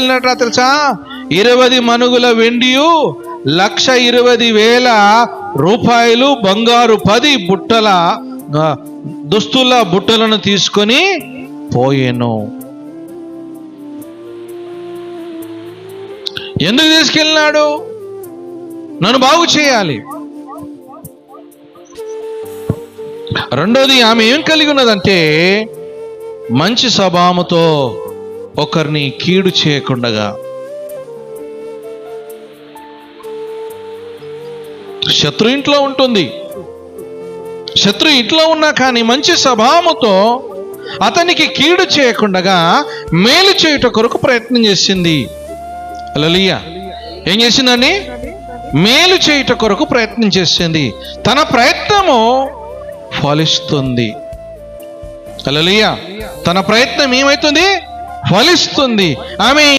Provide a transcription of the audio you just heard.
తీసుకెళ్ళినట్రా తెలుసా? 20 మణుగుల వెండియు 1,20,000 రూపాయలు బంగారు 10 బుట్టల దుస్తుల బుట్టలను తీసుకొని పోయెను. ఎందుకు తీసుకెళ్ళినాడు? నన్ను బాగు చేయాలి. రెండోది, ఆమె ఏం కలిగి ఉన్నదంటే మంచి స్వభావముతో ఒకరిని కీడు చేయకుండగా. శత్రు ఇంట్లో ఉంటుంది, శత్రు ఇంట్లో ఉన్నా కానీ మంచి స్వభావముతో అతనికి కీడు చేయకుండగా మేలు చేయుట కొరకు ప్రయత్నం చేసింది. హల్లెలూయా. ఏం చేసిందండి? మేలు చేయుట కొరకు ప్రయత్నం చేసింది. తన ప్రయత్నము ఫలిస్తుంది. హల్లెలూయా. తన ప్రయత్నం ఏమవుతుంది? ఫలిస్తుంది. ఆమె